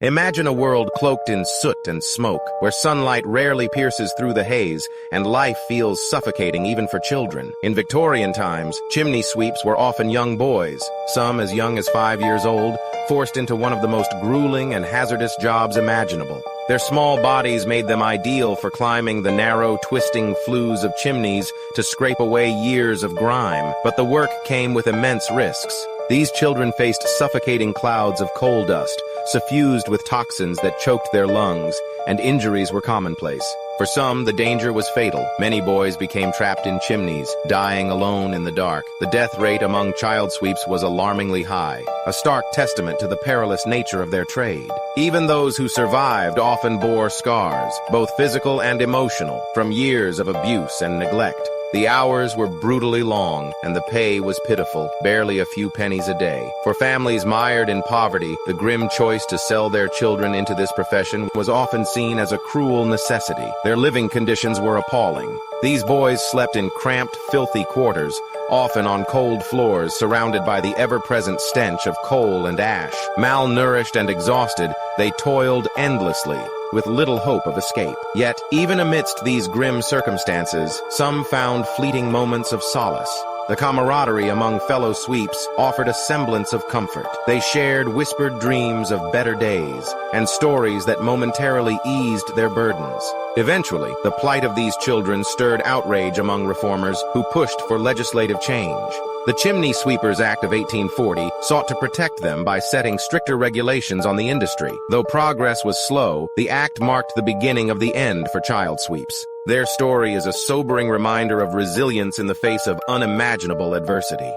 Imagine a world cloaked in soot and smoke, where sunlight rarely pierces through the haze, and life feels suffocating even for children. In Victorian times, chimney sweeps were often young boys, some as young as 5 years old, forced into one of the most grueling and hazardous jobs imaginable. Their small bodies made them ideal for climbing the narrow, twisting flues of chimneys to scrape away years of grime, but the work came with immense risks. These children faced suffocating clouds of coal dust, suffused with toxins that choked their lungs, and injuries were commonplace. For some, the danger was fatal. Many boys became trapped in chimneys, dying alone in the dark. The death rate among child sweeps was alarmingly high, a stark testament to the perilous nature of their trade. Even those who survived often bore scars, both physical and emotional, from years of abuse and neglect. The hours were brutally long, and the pay was pitiful, barely a few pennies a day. For families mired in poverty, the grim choice to sell their children into this profession was often seen as a cruel necessity. Their living conditions were appalling. These boys slept in cramped, filthy quarters, often on cold floors surrounded by the ever-present stench of coal and ash. Malnourished and exhausted, they toiled endlessly, with little hope of escape. Yet, even amidst these grim circumstances, some found fleeting moments of solace. The camaraderie among fellow sweeps offered a semblance of comfort. They shared whispered dreams of better days and stories that momentarily eased their burdens. Eventually, the plight of these children stirred outrage among reformers who pushed for legislative change. The Chimney Sweepers Act of 1840 sought to protect them by setting stricter regulations on the industry. Though progress was slow, the act marked the beginning of the end for child sweeps. Their story is a sobering reminder of resilience in the face of unimaginable adversity.